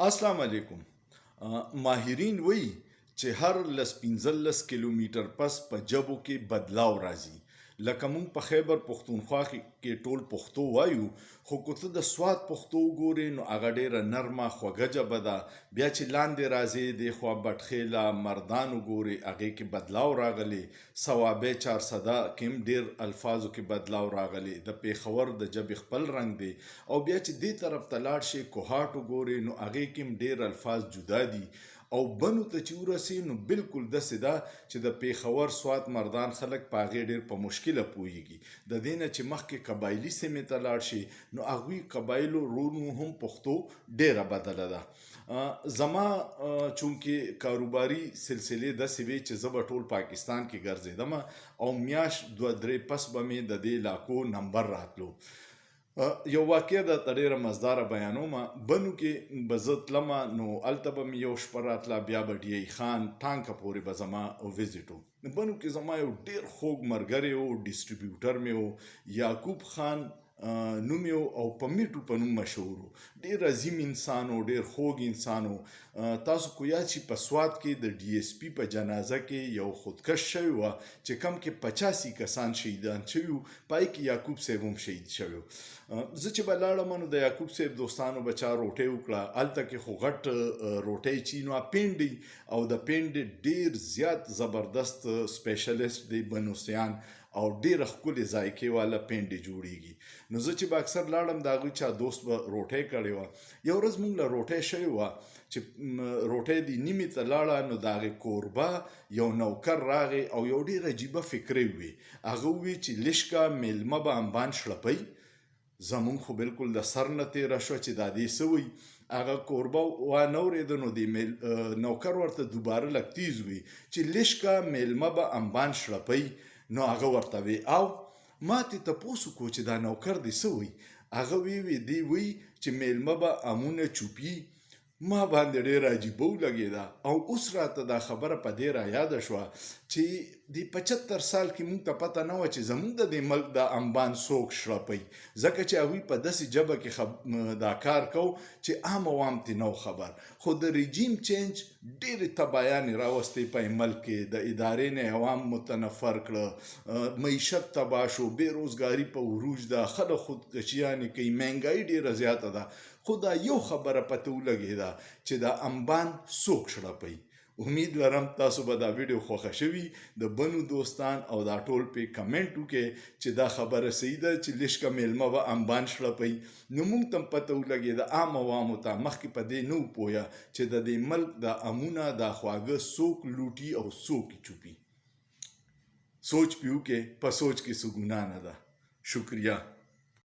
السلام علیکم. ماهرین وایي چې هر 15 کیلومتر پس په جبو کې بدلاو راځي. لکه مونږ په خیبر پښتونخوا کې ټول پښتو وایو، خو که ته د سوات پښتو وګورې نو هغه ډېره نرمه خوږه ژبه ده. بیا چې لاندې راځې دېخوا بټخیله مردان وګورې هغې کې بدلاو راغلی. صوابۍ چارسده کې هم ډېر الفاظو کې بدلاو راغلی. د پېښور د ژبې خپل رنګ دی. او بیا چې دې طرف ته لاړ شې کوهاټ وګورې نو هغې کې هم ډېر الفاظ جدا دي. او بنو ته چې ورسې نو بالکل داسې ده چې د پېښور سوات مردان خلک په هغې ډېر په مشکله پوهېږي. د دې نه چې مخکې قبایلي سیمې ته لاړ شي نو هغوی قبایلو رونو هم پښتو ډېره بدله ده. زما چونکې کاروباري سلسلې داسې وې چې زه به ټول پاکستان کې ګرځېدم او میاشت 2-3 پس به مې د دې علاقو نمبر راتلو. یو واقعه ده ته ډېره مزداره بیانومه. بنو کې به زه تلمه نو هلته به مې یو شپه راتله، بیا به ډیهی خان ټانکه پورې به زما ویزټ و. بنو کې زما یو ډېر خوږ ملګری و، ډسټریبیوټر مې و، یعقوب خان نوم یې او په میټو په نوم مشهور و. ډېر عظیم انسان و، ډېر خوږ انسان و. تاسو کو یاد شي په سوات کې د ډي اس پي په جنازه کې یو خودکش شوی وه چې کم کې 85 کسان شهیدان شوي وو، پای کې یعقوب صاحب هم شهید شوی و. زه چې به لاړم نو د یعقوب صاحب دوستانو به چا روټۍ وکړه، هلته کې خو غټ روټۍ چې نو پینډۍ او د پینډۍ ډېر زیات زبردست سپیشلیسټ دی بنوسیان او ډېره ښکلې ذایقې والا پینډۍ جوړیږي. نو زه چې به اکثر لاړم د هغوی چا دوست به روټۍ کړې وه. یو ورځ مونږ له روټۍ شوې وه چې روټۍ دې نیمې ته لاړه نو د هغې کوربه یو نوکر راغی او یو ډېر عجیبه فکرې وې. هغه وویل چې لږکه میلمه به انبان شړپئ. زمونږ خو بالکل د سر نه تېره شوه چې دا دې څه وایي. هغه کوربه وانه اورېده نو د نوکر ورته دوباره لږ تیز وي چې لږکه میلمه به انبان شړپئ. نو هغه ورته وی او ما ترې تپوس وکړو چې دا نوکر دې څه وایي. هغه دې وایي چې میلمه به امونه چوپي. ما باندې ډېره عجیبه ولګېده او اوس راته دا خبره په دې رایاده شوه چې د 75 سال کې مونږ ته پته نه وه چې زمونږ د دې ملک دا انبان څوک شړپئ، ځکه چې هغوی په داسې ژبه کې دا کار کو چې عام عوام ترې نه و خبر. خو د رژیم چینج ډېرې تباهیانې راوستې په ملک کې. د ادارې نه عوام متنفر کړه، معیشت تباه شو، بېروزګاري په عروج ده، خلک خودکشیانې کوي، مهنګایي ډېره زیاته ده. خو دا یو خبره پته ولګېده چې دا انبان څوک شړپئ. امید لرم تاسو به دا ویډیو خوښه شوي. د بنو دوستان او دا ټول پې کمنټ وکړئ چې دا خبره صحیح ده چې لږکه میلمه به انبان شړپئ. نو مونږ ته هم پته ولګېده عام عوامو ته، مخکې په دې نه و پوهه چې د دې ملک دا امونه دا خواږه څوک لوټي او څوک یې چوپي. سوچ پې وکړئ، په سوچ کې څه ګناه نه ده. شکریه.